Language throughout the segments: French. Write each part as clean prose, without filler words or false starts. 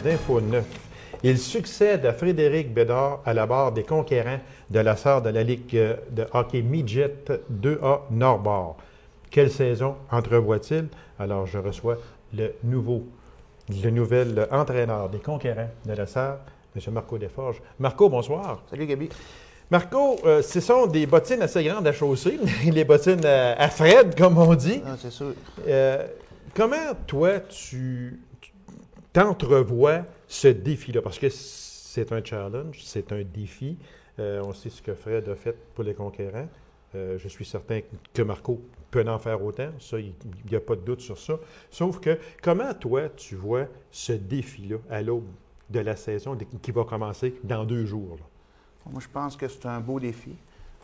d'Info 9. Il succède à Frédéric Bédard à la barre des conquérants de la SAR de la Ligue de hockey Midget 2A Nord-Bord. Quelle saison entrevoit-il? Alors, je reçois le nouvel entraîneur des conquérants de la SAR, M. Marco Desforges. Marco, bonsoir. Salut, Gabi. Marco, ce sont des bottines assez grandes à chausser, les bottines à Fred, comme on dit. Ah, c'est sûr. Comment, toi, tu t'entrevois ce défi-là? Parce que c'est un challenge, c'est un défi. On sait ce que Fred a fait pour les conquérants. Je suis certain que Marco peut en faire autant. Ça, il n'y a pas de doute sur ça. Sauf que, comment, toi, tu vois ce défi-là à l'aube de la saison qui va commencer dans 2 jours? Là? Moi, je pense que c'est un beau défi.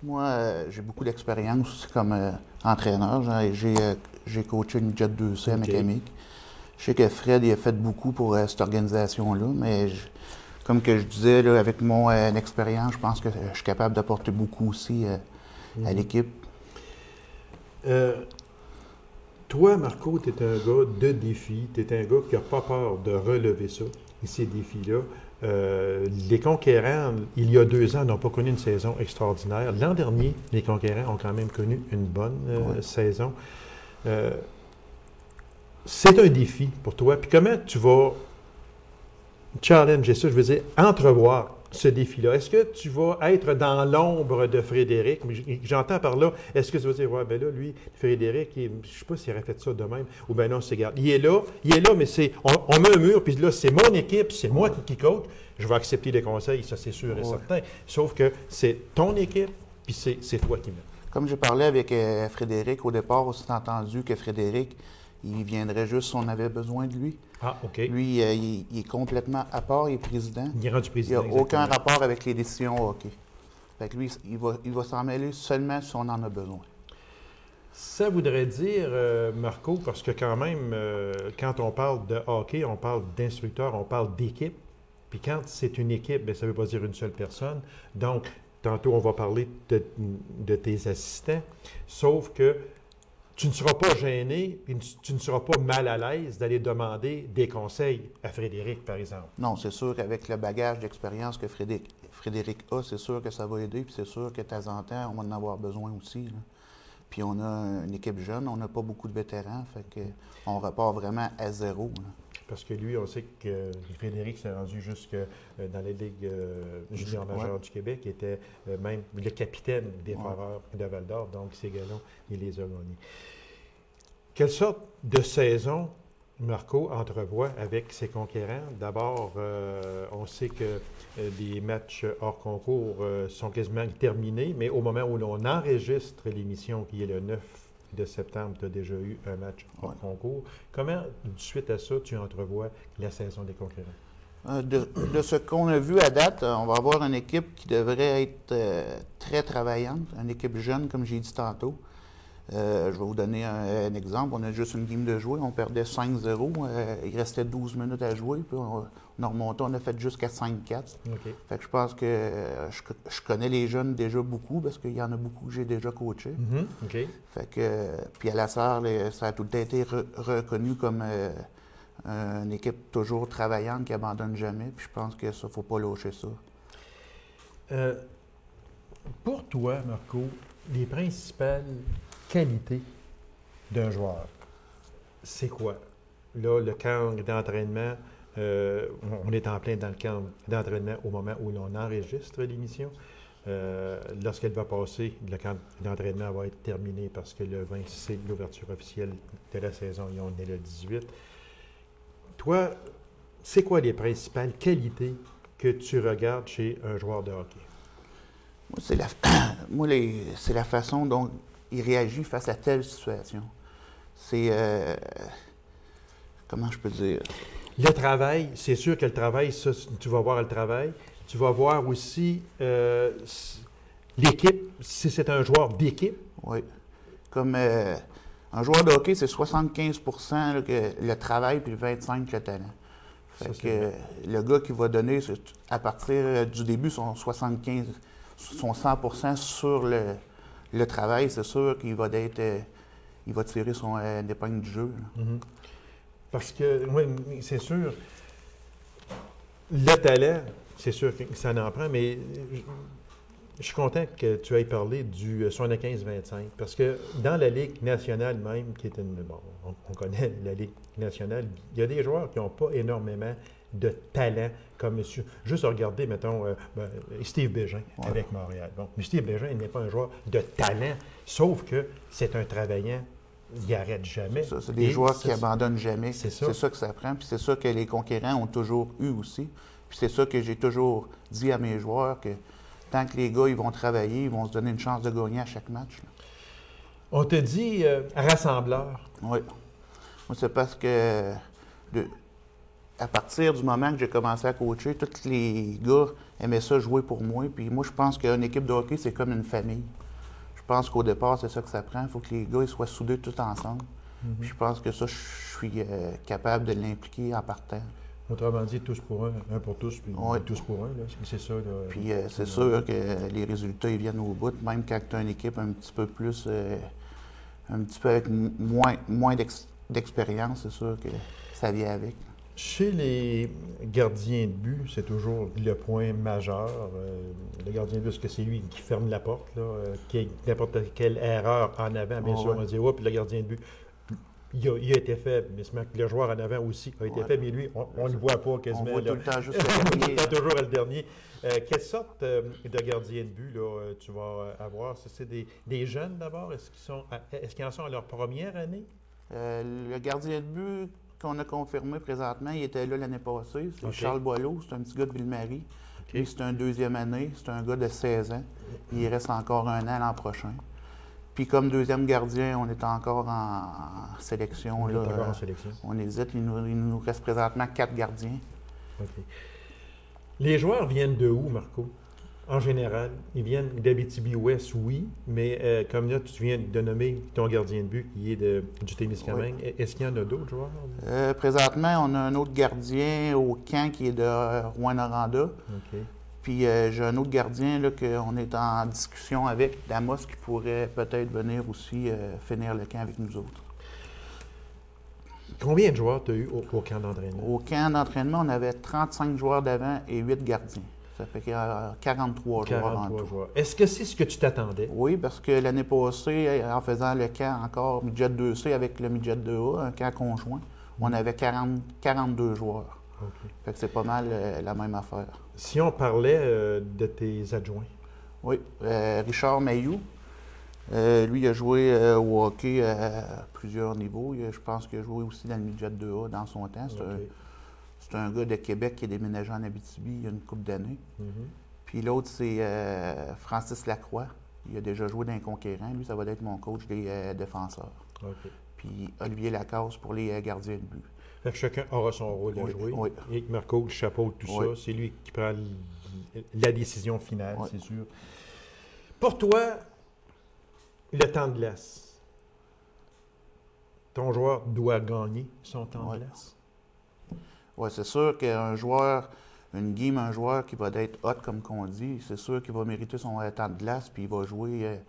Moi, j'ai beaucoup d'expérience comme entraîneur. J'ai coaché une Jet 2C à mécanique. Je sais que Fred il a fait beaucoup pour cette organisation-là, mais comme que je disais, là, avec mon expérience, je pense que je suis capable d'apporter beaucoup aussi à l'équipe. Toi, Marco, tu es un gars de défi. Tu es un gars qui n'a pas peur de relever ça, ces défis-là. Les conquérants, il y a 2 ans, n'ont pas connu une saison extraordinaire. L'an dernier, les conquérants ont quand même connu une bonne saison. C'est un défi pour toi. Puis comment tu vas challenger ça, je veux dire, entrevoir ce défi-là? Est-ce que tu vas être dans l'ombre de Frédéric? J'entends par là, est-ce que tu vas dire, ouais, ben là, lui, Frédéric, je ne sais pas s'il aurait fait ça de même, ou ben non, c'est garde. Il est là, mais on met un mur, puis là, c'est mon équipe, c'est moi qui coach. Je vais accepter les conseils, ça c'est sûr et certain. Sauf que c'est ton équipe, puis c'est toi qui mets. Comme j'ai parlé avec Frédéric, au départ, on s'est entendu que Frédéric, il viendrait juste si on avait besoin de lui. Ah, OK. Lui, il est complètement à part, il est président. Il est rendu président. Il n'y a aucun rapport avec les décisions hockey. Fait que lui, il va s'en mêler seulement si on en a besoin. Ça voudrait dire, Marco, parce que quand même, quand on parle de hockey, on parle d'instructeur, on parle d'équipe. Puis quand c'est une équipe, bien, ça ne veut pas dire une seule personne. Donc, tantôt, on va parler de tes assistants. Sauf que tu ne seras pas gêné et tu ne seras pas mal à l'aise d'aller demander des conseils à Frédéric, par exemple. Non, c'est sûr qu'avec le bagage d'expérience que Frédéric a, c'est sûr que ça va aider. Puis c'est sûr que de temps en temps, on va en avoir besoin aussi. Là. Puis on a une équipe jeune, on n'a pas beaucoup de vétérans. Fait qu'on repart vraiment à zéro. Là. Parce que lui, on sait que Frédéric s'est rendu jusque dans la Ligue junior majeure du Québec, qui était même le capitaine des Foreurs de Val-d'Or. Donc, ces gars-là, il les a gagnés. Quelle sorte de saison, Marco, entrevoit avec ses conquérants? D'abord, on sait que les matchs hors concours sont quasiment terminés, mais au moment où l'on enregistre l'émission, qui est le 9 de septembre, tu as déjà eu un match hors concours. Comment, suite à ça, tu entrevois la saison des conquérants? De ce qu'on a vu à date, on va avoir une équipe qui devrait être très travaillante, une équipe jeune, comme j'ai dit tantôt. Je vais vous donner un exemple. On a juste une game de jouer. On perdait 5-0. Il restait 12 minutes à jouer. Puis on a remonté. On a fait jusqu'à 5-4. Okay. Fait que je pense que je connais les jeunes déjà beaucoup parce qu'il y en a beaucoup que j'ai déjà coaché. Okay. Fait que, puis à la SAR, ça a tout le temps été reconnu comme une équipe toujours travaillante qui abandonne jamais. Puis je pense que ça, il ne faut pas lâcher ça. Pour toi, Marco, les principales qualités d'un joueur, c'est quoi? Là, le camp d'entraînement, on est en plein dans le camp d'entraînement au moment où l'on enregistre l'émission. Lorsqu'elle va passer, le camp d'entraînement va être terminé parce que le 20, c'est l'ouverture officielle de la saison et on est le 18. Toi, c'est quoi les principales qualités que tu regardes chez un joueur de hockey? C'est la façon dont il réagit face à telle situation. C'est... comment je peux dire? Le travail, c'est sûr que le travail, ça, tu vas voir le travail. Tu vas voir aussi l'équipe, si c'est un joueur d'équipe. Oui. Comme un joueur de hockey, c'est 75% là, que le travail puis 25% le talent. Fait Ça, que le gars qui va donner, à partir du début, son 75%, son 100% sur le travail, c'est sûr qu'il va il va tirer son épingle du jeu. Parce que, oui, c'est sûr, Le talent, c'est sûr que ça en prend, mais je suis content que tu aies parlé du 75-25, parce que dans la Ligue nationale même, qui est une... Bon, on connaît la Ligue nationale, il y a des joueurs qui n'ont pas énormément de talent, comme monsieur. Juste regarder, mettons, Steve Bégin avec Montréal. Bon, mais Steve Bégin, il n'est pas un joueur de talent, sauf que c'est un travaillant. Il n'arrête jamais. C'est des joueurs qui abandonnent jamais. C'est ça. C'est ça que ça prend. Puis c'est ça que les conquérants ont toujours eu aussi. Puis c'est ça que j'ai toujours dit à mes joueurs, que tant que les gars ils vont travailler, ils vont se donner une chance de gagner à chaque match. Là. On te dit rassembleur. Oui. Moi, c'est parce que à partir du moment que j'ai commencé à coacher, tous les gars aimaient ça jouer pour moi. Puis moi, je pense qu'une équipe de hockey, c'est comme une famille. Je pense qu'au départ, c'est ça que ça prend. Il faut que les gars ils soient soudés tous ensemble. Puis je pense que ça, je suis capable de l'impliquer en partant. Autrement dit, tous pour un pour tous, puis tous pour un, là. C'est ça. Là, puis c'est sûr que les résultats, ils viennent au bout, même quand tu as une équipe un petit peu plus, un petit peu avec moins d'expérience, c'est sûr que ça vient avec. Chez les gardiens de but, c'est toujours le point majeur. Le gardien de but, est-ce que c'est lui qui ferme la porte, là, n'importe quelle erreur en avant, bien sûr, on va dire, puis le gardien de but, il a été fait, mais le joueur en avant aussi a été fait, mais lui, on ne le voit pas quasiment. On voit tout le temps juste le dernier. Toujours le dernier. Quelle sorte de gardien de but là, tu vas avoir? C'est des jeunes d'abord? Est-ce qu'ils en sont à leur première année? Le gardien de but qu'on a confirmé présentement, il était là l'année passée. C'est Charles Boileau, c'est un petit gars de Ville-Marie. Lui, c'est un deuxième année, c'est un gars de 16 ans. Il reste encore un an l'an prochain. Puis comme deuxième gardien, on est encore en sélection. On est encore en sélection. On hésite. Il nous reste présentement 4 gardiens. OK. Les joueurs viennent de où, Marco? En général, ils viennent d'Abitibi-Ouest, oui, mais comme là, tu viens de nommer ton gardien de but qui est du Témiscamingue. Oui. Est-ce qu'il y en a d'autres joueurs? Présentement, on a un autre gardien au camp qui est de Rouyn-Noranda. OK. Puis j'ai un autre gardien là, qu'on est en discussion avec, Damos, qui pourrait peut-être venir aussi finir le camp avec nous autres. Combien de joueurs tu as eu au camp d'entraînement? Au camp d'entraînement, on avait 35 joueurs d'avant et 8 gardiens. Ça fait 43 joueurs en tout. Est-ce que c'est ce que tu t'attendais? Oui, parce que l'année passée, en faisant le camp encore midget 2C avec le midget 2A, un camp conjoint, on avait 42 joueurs. Okay. Fait que c'est pas mal la même affaire. Si on parlait de tes adjoints? Oui. Richard Mayou, lui, il a joué au hockey à plusieurs niveaux. Je pense qu'il a joué aussi dans le midget 2A dans son temps. C'est un gars de Québec qui est déménagé en Abitibi il y a une couple d'années. Puis l'autre, c'est Francis Lacroix. Il a déjà joué dans les conquérants. Lui, ça va être mon coach des défenseurs. Okay. Puis Olivier Lacasse pour les gardiens de but. Fait que chacun aura son rôle à jouer. Oui. Et Marco, le chapeau, tout ça, c'est lui qui prend la décision finale, c'est sûr. Pour toi, le temps de glace. Ton joueur doit gagner son temps de glace. Oui, c'est sûr qu'un joueur, une game, un joueur qui va être hot, comme qu'on dit, c'est sûr qu'il va mériter son temps de glace, puis il va jouer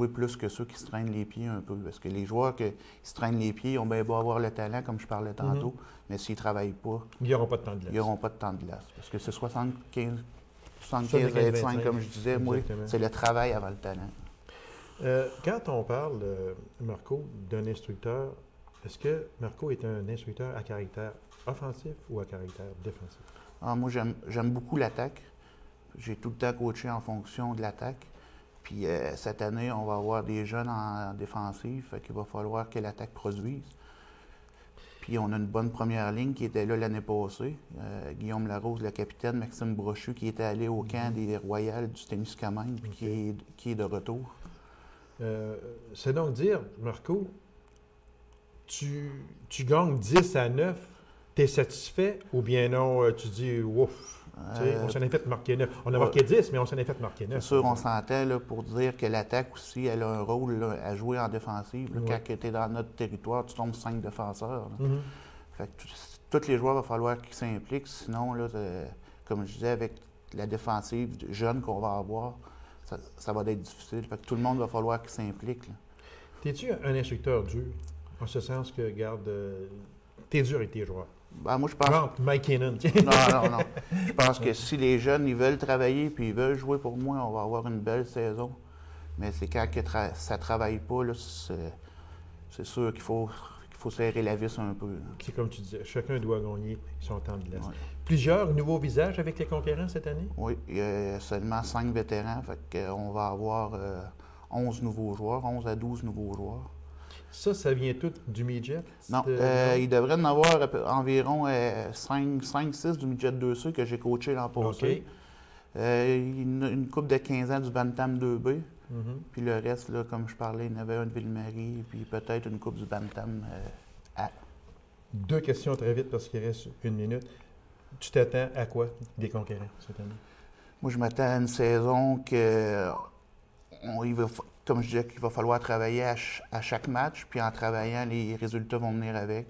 plus que ceux qui se traînent les pieds un peu. Parce que les joueurs qui se traînent les pieds ont bien beau avoir le talent, comme je parlais tantôt, mais s'ils ne travaillent pas, ils n'auront pas de temps de glace. Ils n'auront pas de temps de glace. Parce que c'est 75-25, comme je disais, moi, c'est le travail avant le talent. Quand on parle, Marco, d'un instructeur, est-ce que Marco est un instructeur à caractère offensif ou à caractère défensif? Moi, j'aime beaucoup l'attaque. J'ai tout le temps coaché en fonction de l'attaque. Puis cette année, on va avoir des jeunes en défensive, fait qu'il va falloir que l'attaque produise. Puis on a une bonne première ligne qui était là l'année passée. Guillaume Larose, le capitaine, Maxime Brochu, qui était allé au camp des Royales du Témiscamingue, puis qui est de retour. C'est donc dire, Marco, tu gagnes 10-9, tu es satisfait ou bien non, tu dis ouf, on s'en est fait marquer 9. On a marqué 10, mais on s'en est fait marquer 9. C'est sûr, on s'entend là, pour dire que l'attaque aussi, elle a un rôle là, à jouer en défensive. Là, quand tu es dans notre territoire, tu tombes 5 défenseurs. Fait que tous les joueurs, il va falloir qu'ils s'impliquent. Sinon, là, comme je disais, avec la défensive jeune qu'on va avoir, ça va être difficile. Fait que tout le monde va falloir qu'il s'implique. T'es-tu un instructeur dur? En ce sens que, regarde, t'es dur avec tes joueurs. Ben, moi, je pense... Non, Mike Keenan. Non. Je pense que si les jeunes, ils veulent travailler puis ils veulent jouer pour moi, on va avoir une belle saison. Mais c'est quand que ça ne travaille pas, là, c'est sûr qu'il faut serrer la vis un peu. C'est comme tu disais, chacun doit gagner son temps de glace. Ouais. Plusieurs nouveaux visages avec les conquérants cette année? Oui, il y a seulement 5 vétérans, fait qu'on va avoir 11 nouveaux joueurs, 11 à 12 nouveaux joueurs. Ça vient tout du midget? Non, il devrait en avoir environ 5-6 du midget 2C que j'ai coaché l'an passé. Une couple de 15 ans du Bantam 2B. Puis le reste, là, comme je parlais, il y en avait un de Ville-Marie, puis peut-être une coupe du Bantam A. 2 questions très vite parce qu'il reste 1 minute. Tu t'attends à quoi des conquérants cette année? Moi, je m'attends à une saison que, comme je disais, qu'il va falloir travailler à chaque match, puis en travaillant, les résultats vont venir avec.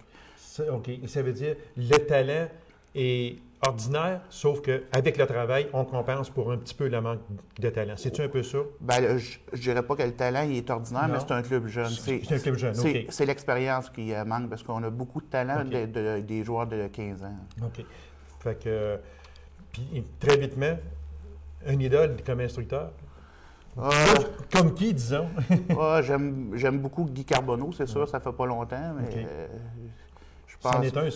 OK. Ça veut dire le talent est ordinaire, sauf qu'avec le travail, on compense pour un petit peu le manque de talent. C'est-tu un peu ça? Bien, je ne dirais pas que le talent il est ordinaire, mais c'est un club jeune. C'est un club jeune, OK. C'est l'expérience qui manque, parce qu'on a beaucoup de talent des joueurs de 15 ans. OK. Fait que, puis très vitement, un idole comme instructeur? Comme qui, disons? J'aime beaucoup Guy Carbonneau, c'est sûr, ça fait pas longtemps, mais je pense... C'en est un,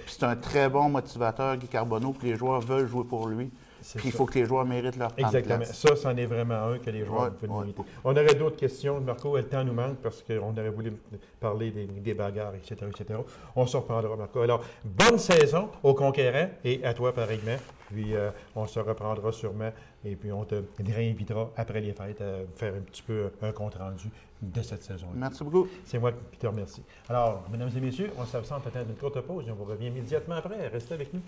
c'est un très bon motivateur, Guy Carbonneau, puis les joueurs veulent jouer pour lui. Puis il faut que les joueurs méritent leur temps de Exactement. place. Ça, c'en est vraiment un que les joueurs veulent mériter. On aurait d'autres questions, Marco, le temps nous manque parce qu'on aurait voulu parler des bagarres, etc., etc. On se reprendra, Marco. Alors, bonne saison aux conquérants et à toi pareillement. Puis, on se reprendra sûrement et puis on te réinvitera après les fêtes à faire un petit peu un compte-rendu de cette saison. Merci beaucoup. C'est moi qui te remercie. Alors, mesdames et messieurs, on s'absente peut-être d'une courte pause et on vous revient immédiatement après. Restez avec nous.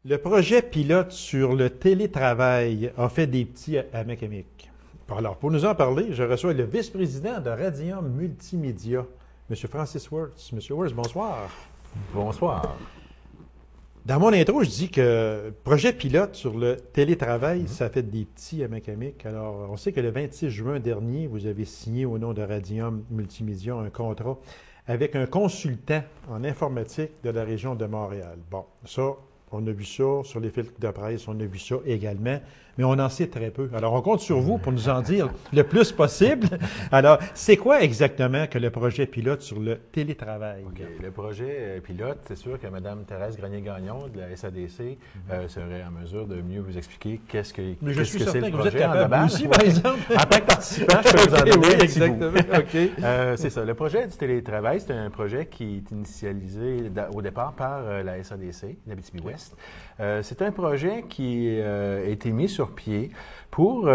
Le projet pilote sur le télétravail a fait des petits à Macamic. Alors, pour nous en parler, je reçois le vice-président de Radium Multimédia, M. Francis Wirtz. M. Wirtz, bonsoir. Bonsoir. Dans mon intro, je dis que projet pilote sur le télétravail, ça fait des petits à Macamic. Alors, on sait que le 26 juin dernier, vous avez signé au nom de Radium Multimédia un contrat avec un consultant en informatique de la région de Montréal. Bon, ça... On a vu ça sur les filtres de presse, on a vu ça également, mais on en sait très peu. Alors, on compte sur vous pour nous en dire le plus possible. Alors, c'est quoi exactement que le projet pilote sur le télétravail? OK. Le projet pilote, c'est sûr que Mme Thérèse Grenier-Gagnon de la SADC serait en mesure de mieux vous expliquer qu'est-ce que c'est le projet. Mais je suis certain que vous êtes capable aussi, par exemple. En tant que participant, je peux vous en donner oui, exactement. OK. C'est ça. Le projet du télétravail, c'est un projet qui est initialisé au départ par la SADC, l'Abitibi-Ouest. C'est un projet qui a été mis sur pied pour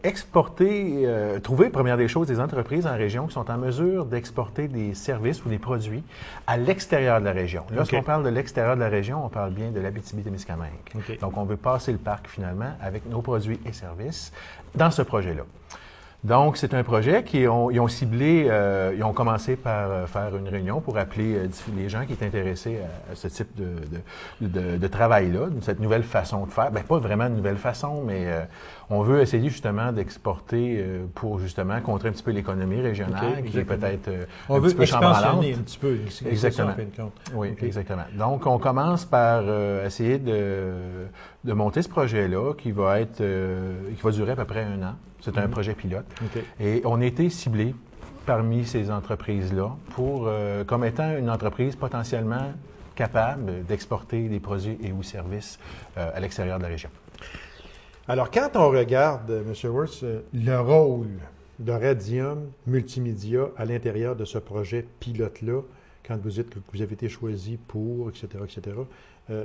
exporter, trouver, première des choses, des entreprises en région qui sont en mesure d'exporter des services ou des produits à l'extérieur de la région. Lorsqu'on parle de l'extérieur de la région, on parle bien de l'Abitibi-Témiscamingue. Okay. Donc, on veut passer le parc, finalement, avec nos produits et services dans ce projet-là. Donc, c'est un projet ils ont ciblé, ils ont commencé par faire une réunion pour appeler les gens qui étaient intéressés à ce type de travail-là, de cette nouvelle façon de faire. Bien, pas vraiment une nouvelle façon, mais on veut essayer justement d'exporter pour justement contrer un petit peu l'économie régionale, qui est peut-être un petit peu chambranlante. Un petit peu. Exactement. Oui, exactement. Donc, on commence par essayer de monter ce projet-là qui va durer à peu près 1 an. C'est un projet pilote. Et on a été ciblé parmi ces entreprises-là comme étant une entreprise potentiellement capable d'exporter des produits et ou services à l'extérieur de la région. Alors, quand on regarde, M. Wirtz, le rôle de Radium Multimédia à l'intérieur de ce projet pilote-là, quand vous dites que vous avez été choisi pour, etc., etc.,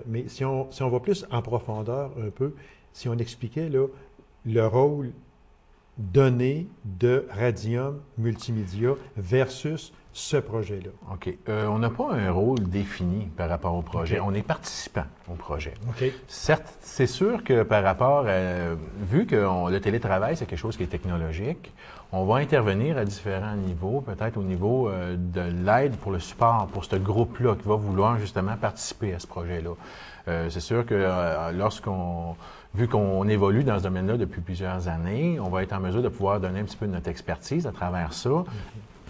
mais si on va plus en profondeur un peu, si on expliquait là, le rôle donné de Radium Multimédia versus ce projet-là. OK. On n'a pas un rôle défini par rapport au projet. On est participant au projet. Certes, c'est sûr que par rapport vu que le télétravail, c'est quelque chose qui est technologique, on va intervenir à différents niveaux, peut-être au niveau de l'aide pour le support, pour ce groupe-là qui va vouloir justement participer à ce projet-là. C'est sûr que vu qu'on évolue dans ce domaine-là depuis plusieurs années, on va être en mesure de pouvoir donner un petit peu de notre expertise à travers ça.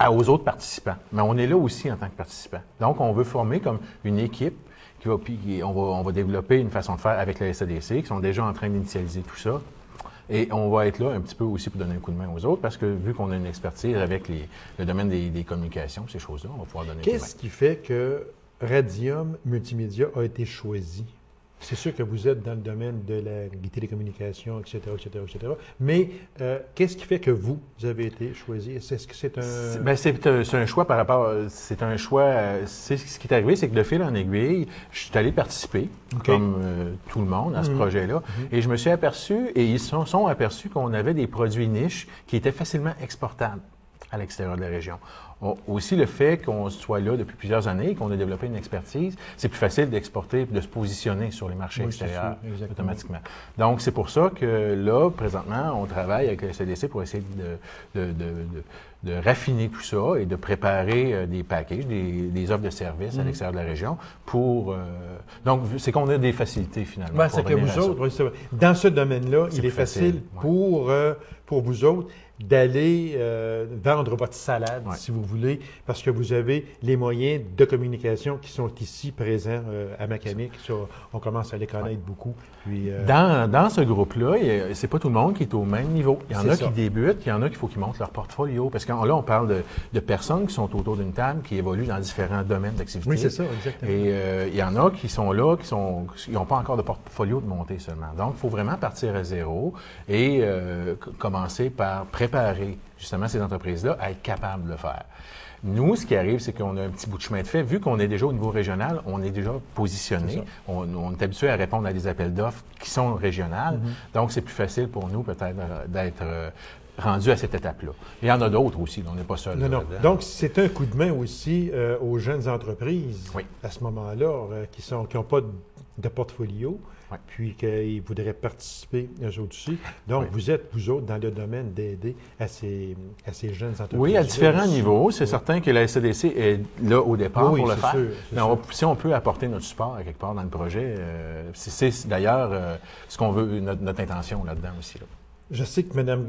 aux autres participants. Mais on est là aussi en tant que participant. Donc, on veut former comme une équipe on va développer une façon de faire avec la SADC, qui sont déjà en train d'initialiser tout ça. Et on va être là un petit peu aussi pour donner un coup de main aux autres, parce que vu qu'on a une expertise avec le domaine des communications, ces choses-là, on va pouvoir donner un coup de main. Qu'est-ce qui fait que Radium Multimédia a été choisi? C'est sûr que vous êtes dans le domaine de la télécommunication, etc., etc., etc. Mais qu'est-ce qui fait que vous avez été choisi? Est-ce que c'est un... C'est un choix par rapport... C'est un choix... ce qui est arrivé, c'est que de fil en aiguille, je suis allé participer, comme tout le monde, à ce projet-là. Et je me suis aperçu, et ils sont aperçus qu'on avait des produits niches qui étaient facilement exportables à l'extérieur de la région. Aussi, le fait qu'on soit là depuis plusieurs années, qu'on a développé une expertise, c'est plus facile d'exporter et de se positionner sur les marchés extérieurs automatiquement. Donc, c'est pour ça que là, présentement, on travaille avec le SADC pour essayer de raffiner tout ça et de préparer des packages, des offres de services à l'extérieur de la région pour... donc, c'est qu'on a des facilités, finalement. C'est que vous autres, dans ce domaine-là, il est facile pour vous autres d'aller vendre votre salade, si vous voulez, parce que vous avez les moyens de communication qui sont ici présents à Macamic. On commence à les connaître beaucoup. Puis, dans ce groupe-là, c'est pas tout le monde qui est au même niveau. Il y en a qui débutent, il y en a qu'il faut qu'ils montent leur portfolio. Parce que là, on parle de personnes qui sont autour d'une table, qui évoluent dans différents domaines d'activité. Oui, c'est ça, exactement. Et il y en a qui sont là, ils n'ont pas encore de portfolio de monter seulement. Donc, il faut vraiment partir à zéro et commencer par préparer justement ces entreprises-là à être capables de le faire. Nous, ce qui arrive, c'est qu'on a un petit bout de chemin de fait. Vu qu'on est déjà au niveau régional, on est déjà positionné. On est habitué à répondre à des appels d'offres qui sont régionales. Donc, c'est plus facile pour nous peut-être d'être rendu à cette étape-là. Il y en a d'autres aussi, on n'est pas seul. Non. Donc, c'est un coup de main aussi aux jeunes entreprises à ce moment-là qui n'ont pas de portfolio. Puis qu'ils voudraient participer eux autres aussi. Donc, vous êtes, vous autres, dans le domaine d'aider à ces jeunes entreprises. Oui, à différents niveaux. C'est certain que la SADC est là au départ pour le faire. Mais si on peut apporter notre support à quelque part dans le projet, c'est d'ailleurs ce qu'on veut, notre intention là-dedans aussi. Là. Je sais que Mme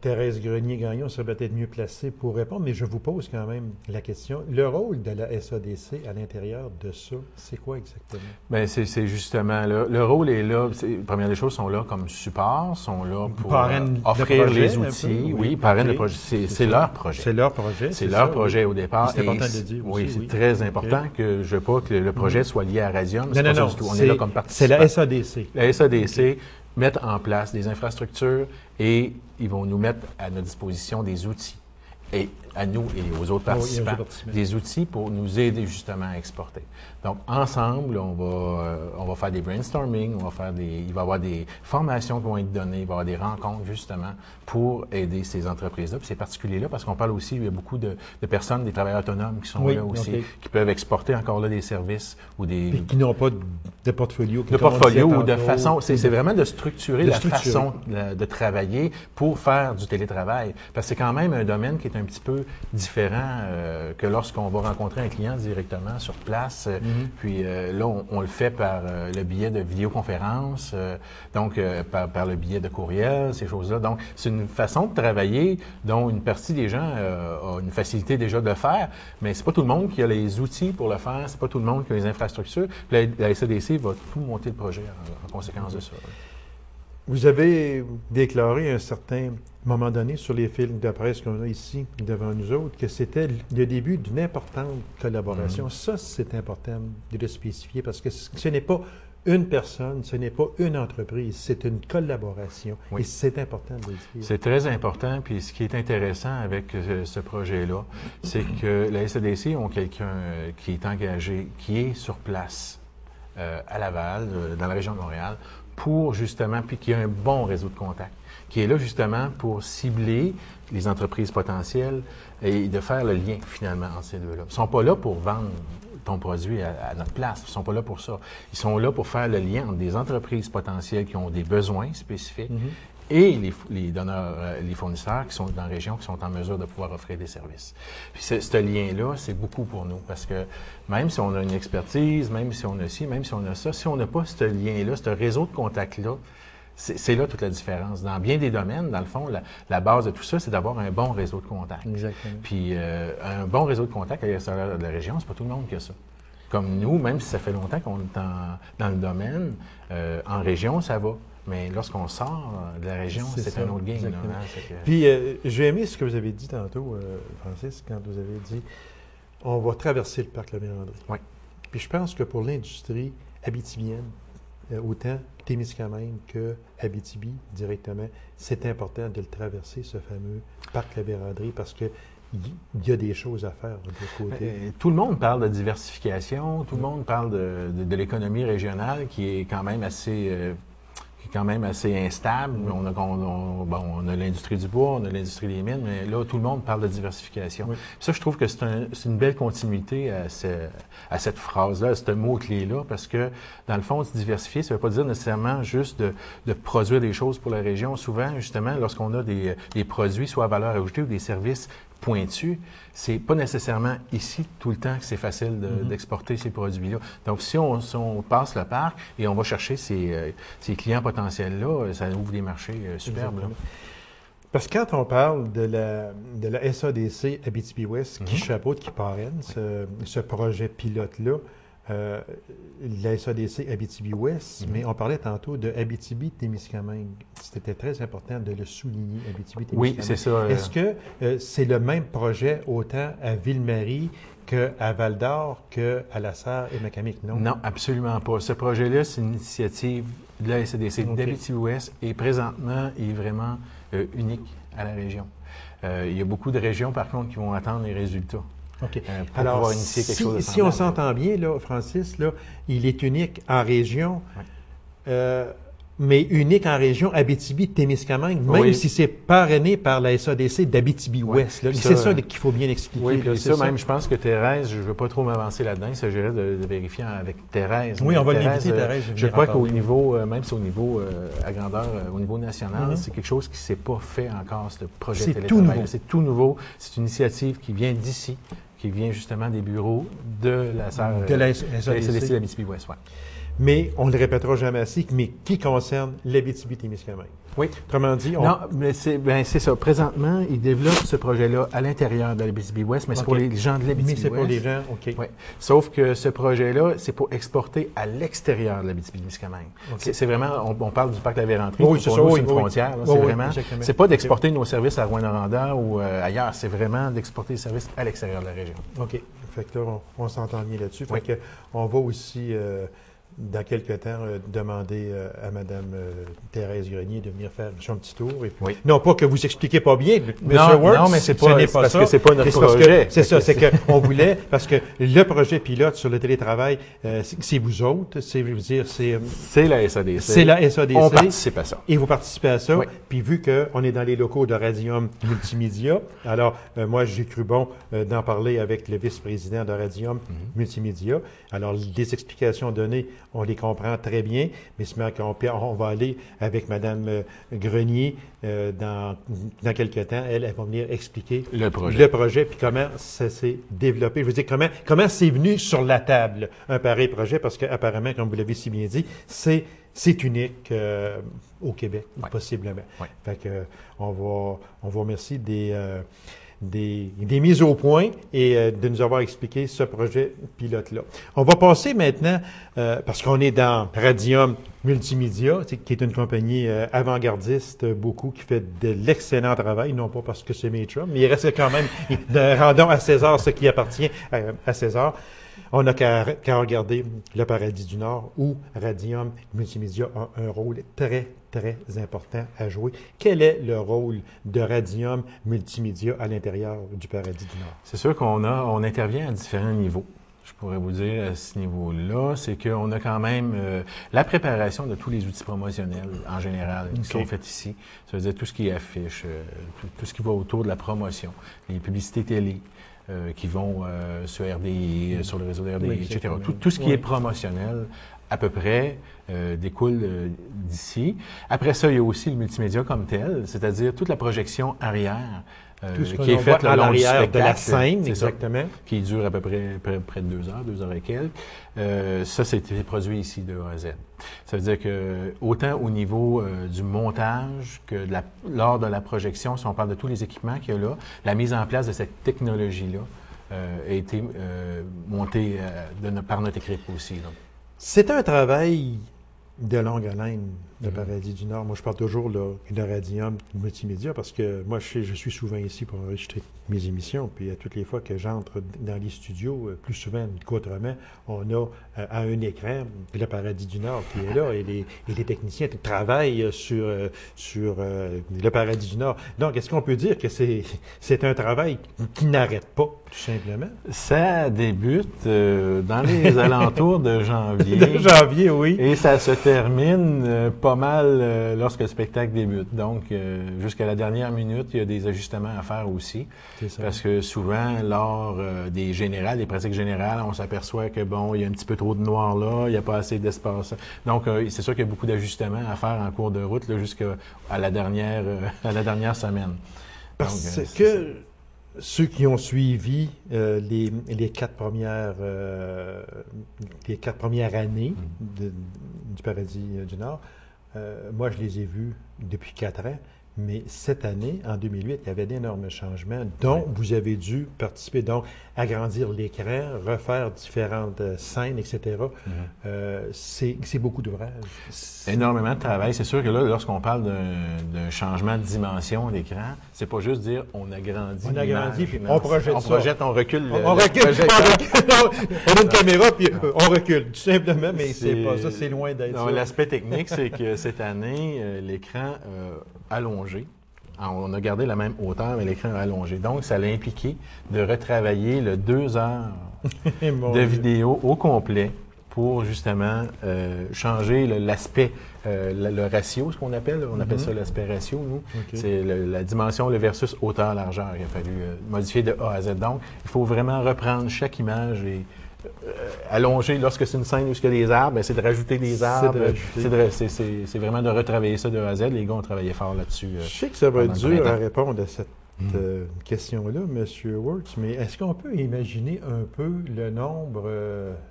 Thérèse Grenier-Gagnon serait peut-être mieux placée pour répondre, mais je vous pose quand même la question. Le rôle de la SADC à l'intérieur de ça, c'est quoi exactement? Bien, c'est justement là. Le rôle est là. Première des choses, sont là comme support, sont là pour offrir les outils. Oui, parrainent le projet. C'est leur projet. C'est leur projet. C'est leur projet au départ. C'est important de le dire aussi. Oui, c'est très important que je ne veux pas que le projet soit lié à Radium. Non. On est là comme participant. C'est la SADC. La SADC mettre en place des infrastructures et ils vont nous mettre à notre disposition des outils. Et à nous et aux autres participants, des outils pour nous aider justement à exporter. Donc, ensemble, on va faire des brainstorming, il va y avoir des formations qui vont être données, il va y avoir des rencontres justement pour aider ces entreprises-là, puis ces particuliers-là, parce qu'on parle aussi, il y a beaucoup de personnes, des travailleurs autonomes qui sont là aussi, qui peuvent exporter encore là des services ou des... Puis qui n'ont pas de portfolio. De portfolio ou de façon... C'est vraiment de structurer la façon de travailler pour faire du télétravail. Parce que c'est quand même un domaine qui est un petit peu différent que lorsqu'on va rencontrer un client directement sur place. Puis là, on le fait par le biais de vidéoconférence, donc par le biais de courriel, ces choses-là. Donc, c'est une façon de travailler dont une partie des gens a une facilité déjà de le faire, mais c'est pas tout le monde qui a les outils pour le faire, c'est pas tout le monde qui a les infrastructures. La SADC va tout monter le projet en conséquence de ça. Vous avez déclaré à un certain moment donné sur les films de presse qu'on a ici devant nous autres que c'était le début d'une importante collaboration. Ça, c'est important de le spécifier parce que ce n'est pas une personne, ce n'est pas une entreprise, c'est une collaboration. Et c'est important de le dire. C'est très important. Puis ce qui est intéressant avec ce projet-là, c'est que la SADC ont quelqu'un qui est engagé, qui est sur place à Laval, dans la région de Montréal, pour justement, puis qui a un bon réseau de contacts, qui est là justement pour cibler les entreprises potentielles et de faire le lien finalement entre ces deux-là. Ils ne sont pas là pour vendre ton produit à notre place. Ils ne sont pas là pour ça. Ils sont là pour faire le lien entre des entreprises potentielles qui ont des besoins spécifiques et les donneurs, les fournisseurs qui sont dans la région, qui sont en mesure de pouvoir offrir des services. Puis ce lien-là, c'est beaucoup pour nous parce que même si on a une expertise, même si on a ci, même si on a ça, si on n'a pas ce lien-là, ce réseau de contacts-là, C'est là toute la différence. Dans bien des domaines, dans le fond, la base de tout ça, c'est d'avoir un bon réseau de contacts. Exactement. Puis un bon réseau de contacts à l'extérieur de la région, c'est pas tout le monde qui a ça. Comme nous, même si ça fait longtemps qu'on est dans le domaine, en région, ça va. Mais lorsqu'on sort de la région, c'est un autre game. Là, hein, Puis j'ai aimé ce que vous avez dit tantôt, Francis, quand vous avez dit on va traverser le parc La Vérandrie. Oui. Puis je pense que pour l'industrie abitibienne, autant Témiscamingue que Abitibi directement, c'est important de le traverser, ce fameux parc La Vérandrie, parce que il y a des choses à faire de l'autre côté. Tout le monde parle de diversification, tout le monde parle de l'économie régionale qui est quand même assez instable. On a l'industrie du bois, on a l'industrie des mines, mais là, tout le monde parle de diversification. Oui. Ça, je trouve que c'est une belle continuité à cette phrase-là, à ce mot-clé-là, parce que, dans le fond, se diversifier, ça ne veut pas dire nécessairement juste de produire des choses pour la région. Souvent, justement, lorsqu'on a des produits, soit à valeur ajoutée ou des services pointus, c'est pas nécessairement ici tout le temps que c'est facile d'exporter ces produits-là. Donc, si on passe le parc et on va chercher ces clients potentiels-là, ça ouvre des marchés superbes. Parce que quand on parle de la SADC Abitibi-Ouest qui chapeaute, qui parraine ce projet pilote-là, la SADC Abitibi-Ouest, mais on parlait tantôt de Abitibi-Témiscamingue. C'était très important de le souligner, Abitibi-Témiscamingue. Oui, c'est ça. Est-ce que c'est le même projet autant à Ville-Marie qu'à Val-d'Or, qu'à La Sarre et Macamic, non? Non, absolument pas. Ce projet-là, c'est une initiative de la SADC d'Abitibi-Ouest et présentement, il est vraiment unique à la région. Il y a beaucoup de régions, par contre, qui vont attendre les résultats. OK. Pour pouvoir initier quelque chose de semblable. Si on s'entend bien, là, Francis, là, il est unique en région, mais unique en région Abitibi-Témiscamingue, même si c'est parrainé par la SADC d'Abitibi-Ouest. Oui. C'est ça qu'il faut bien expliquer. Oui, là, ça, même, je pense que Thérèse, je ne veux pas trop m'avancer là-dedans, il s'agirait de vérifier avec Thérèse. Oui, on va l'inviter, Thérèse. Je crois qu'au niveau, même si au niveau à grandeur, au niveau national, c'est quelque chose qui ne s'est pas fait encore, ce projet de télétravail. C'est tout nouveau. C'est une initiative qui vient d'ici, qui vient justement des bureaux de la SADC d'Abitibi-Ouest. Mais on ne le répétera jamais assez, mais qui concerne l'Abitibi-Témiscamingue. Oui. Autrement dit, Non, mais c'est ça. Présentement, ils développent ce projet-là à l'intérieur de l'Abitibi-Ouest, mais c'est pour les gens de l'Abitibi-Ouest. Mais c'est pour les gens, OK. Oui. Sauf que ce projet-là, c'est pour exporter à l'extérieur de l'Abitibi-Témiscamingue. Okay. C'est vraiment, on parle du parc La Vérandrie, oui, c'est une frontière. C'est vraiment, c'est pas d'exporter nos services à Rouyn-Noranda ou ailleurs, c'est vraiment d'exporter les services à l'extérieur de la région. OK. Fait que là, on s'entend bien là-dessus. Fait que on va aussi... dans quelques temps, demander à Mme Thérèse Grenier de venir faire un petit tour. Et puis, non pas que vous expliquiez pas bien, M. Works, non, mais c'est pas, parce ça. Que c'est pas notre projet. C'est ça, c'est qu'on voulait, parce que le projet pilote sur le télétravail, c'est vous autres, c'est la SADC. C'est la SADC. On participe à ça. Et vous participez à ça. Oui. Puis vu qu'on est dans les locaux de Radium Multimédia, alors moi j'ai cru bon d'en parler avec le vice-président de Radium Multimédia. Alors les explications données, on les comprend très bien, mais on va aller avec Mme Grenier dans quelques temps. Elle va venir expliquer le projet, puis comment ça s'est développé. Je veux dire, comment c'est venu sur la table, un pareil projet, parce qu'apparemment, comme vous l'avez si bien dit, c'est unique au Québec, possiblement. Fait que on va remercier des mises au point et de nous avoir expliqué ce projet pilote-là. On va passer maintenant, parce qu'on est dans Radium Multimédia, qui est une compagnie avant-gardiste, beaucoup, qui fait de l'excellent travail, non pas parce que c'est mes chums, mais il reste quand même, rendons à César ce qui appartient à César. On n'a qu'à regarder le Paradis du Nord, où Radium Multimédia a un rôle très, très important à jouer. Quel est le rôle de Radium Multimédia à l'intérieur du Paradis du Nord? C'est sûr on intervient à différents niveaux. Je pourrais vous dire à ce niveau-là, c'est qu'on a quand même la préparation de tous les outils promotionnels en général qui sont faits ici. Ça veut dire tout ce qui est affiche, tout ce qui va autour de la promotion, les publicités télé, qui vont sur RDI, sur le réseau de RDI, etc. Tout ce qui est promotionnel, à peu près, découle d'ici. Après ça, il y a aussi le multimédia comme tel, c'est-à-dire toute la projection arrière qui est faite le long du spectacle, de la scène, exactement. Ça, qui dure à peu près de 2 heures et quelques. Ça, c'est produit ici de A à Z. Ça veut dire que autant au niveau du montage que lors de la projection, si on parle de tous les équipements qu'il y a là, la mise en place de cette technologie-là a été montée par notre équipe aussi. C'est un travail de longue haleine, le Paradis du Nord. Moi, je parle toujours de Radium Multimédia parce que moi, je suis souvent ici pour enregistrer mes émissions. Puis, à toutes les fois que j'entre dans les studios, plus souvent qu'autrement, on a à un écran le Paradis du Nord qui est là et les techniciens travaillent sur le Paradis du Nord. Donc, est-ce qu'on peut dire que c'est un travail qui n'arrête pas, tout simplement? Ça débute dans les alentours de janvier. De janvier, oui. Et ça se termine pas mal lorsque le spectacle débute. Donc, jusqu'à la dernière minute, il y a des ajustements à faire aussi. C'est ça. Parce que souvent, lors des pratiques générales, on s'aperçoit que, bon, il y a un petit peu trop de noir là, il n'y a pas assez d'espace. Donc, c'est sûr qu'il y a beaucoup d'ajustements à faire en cours de route jusqu'à la dernière semaine. Parce que ceux qui ont suivi les quatre premières années du Paradis du Nord, moi, je les ai vus depuis 4 ans. Mais cette année, en 2008, il y avait d'énormes changements dont vous avez dû participer. Donc, agrandir l'écran, refaire différentes scènes, etc. C'est beaucoup d'ouvrages. Énormément de travail. C'est sûr que là, lorsqu'on parle d'un changement de dimension d'écran, c'est pas juste dire on agrandit. On agrandit, puis on projette ça. On projette, on recule. On recule. On a une caméra, puis on recule. Tout simplement, mais c'est pas ça. C'est loin d'être ça. L'aspect technique, c'est que cette année, l'écran allongé. On a gardé la même hauteur, mais l'écran a allongé. Donc, ça l'a impliqué de retravailler le 2 heures de vidéo au complet pour justement changer l'aspect, le ratio, ce qu'on appelle. On appelle ça l'aspect ratio, nous. Okay. C'est la dimension, le versus hauteur-largeur. Il a fallu modifier de A à Z. Donc, il faut vraiment reprendre chaque image et allonger, lorsque c'est une scène où il y a des arbres, c'est de rajouter des arbres. C'est vraiment de retravailler ça de A à Z. Les gars ont travaillé fort là-dessus. Je sais que ça va être dur à répondre à cette question-là, M. Wirtz, mais est-ce qu'on peut imaginer un peu le nombre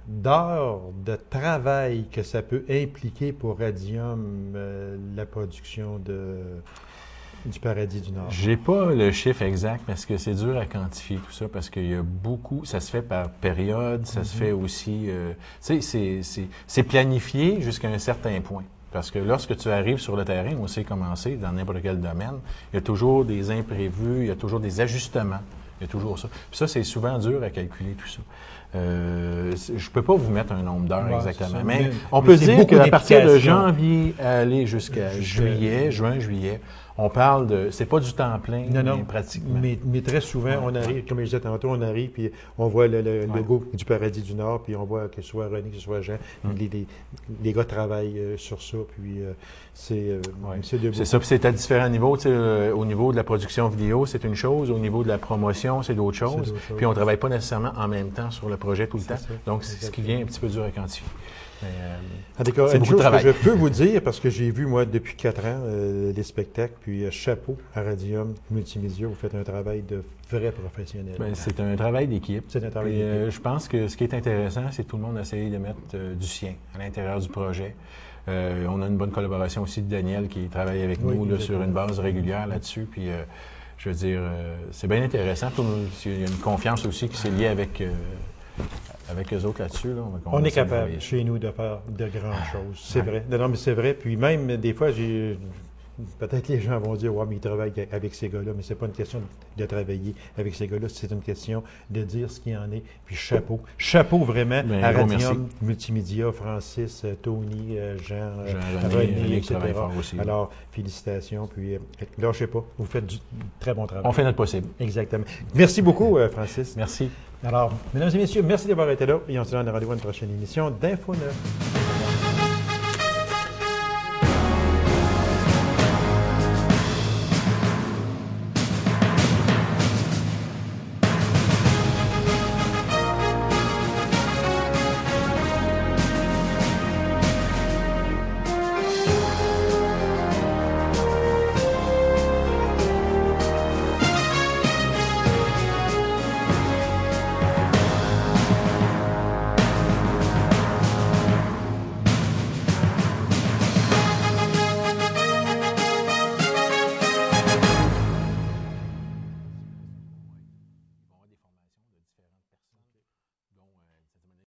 d'heures de travail que ça peut impliquer pour Radium, la production du Paradis du Nord? J'ai pas le chiffre exact parce que c'est dur à quantifier tout ça parce qu'il y a beaucoup, ça se fait par période, ça se fait aussi, c'est planifié jusqu'à un certain point. Parce que lorsque tu arrives sur le terrain, on sait comment c'est, dans n'importe quel domaine, il y a toujours des imprévus, il y a toujours des ajustements, il y a toujours ça. Puis ça, c'est souvent dur à calculer tout ça. Je peux pas vous mettre un nombre d'heures exactement, mais on peut dire qu'à partir de janvier à aller jusqu'à juin-juillet, on parle de... C'est pas du temps plein, non, pratiquement. Mais très souvent, on arrive, comme je disais tantôt, on arrive, puis on voit le logo du Paradis du Nord, puis on voit que ce soit René, que ce soit Jean, les gars travaillent sur ça, puis c'est ça, puis c'est à différents niveaux. Au niveau de la production vidéo, c'est une chose. Au niveau de la promotion, c'est d'autres choses. Puis on travaille pas nécessairement en même temps sur le projet tout le temps. Donc, c'est ce qui vient un petit peu dur à quantifier. En tout cas, une chose que je peux vous dire, parce que j'ai vu, moi, depuis 4 ans, les spectacles, puis chapeau à Radium Multimédia, vous faites un travail de vrai professionnel. C'est un travail d'équipe. C'est un travail d'équipe. Je pense que ce qui est intéressant, c'est que tout le monde a essayé de mettre du sien à l'intérieur du projet. On a une bonne collaboration aussi de Daniel qui travaille avec nous là, sur une base régulière là-dessus. Puis, je veux dire, c'est bien intéressant. Il y a une confiance aussi qui s'est liée avec eux autres là-dessus. Là, on est capable, chez nous, de faire de grandes choses. C'est vrai. Non, mais c'est vrai. Puis même, des fois, peut-être les gens vont dire « Ouais, mais il travaille avec ces gars-là », mais c'est pas une question de travailler avec ces gars-là, c'est une question de dire ce qu'il y en est. Puis chapeau. Chapeau vraiment à Radium Multimédia, Francis, Tony, Jean, René, etc. Aussi, alors, félicitations. Puis lâchez pas, vous faites du très bon travail. On fait notre possible. Exactement. Merci beaucoup, Francis. Merci. Alors, mesdames et messieurs, merci d'avoir été là et on se donne rendez-vous à une prochaine émission d'Info 9.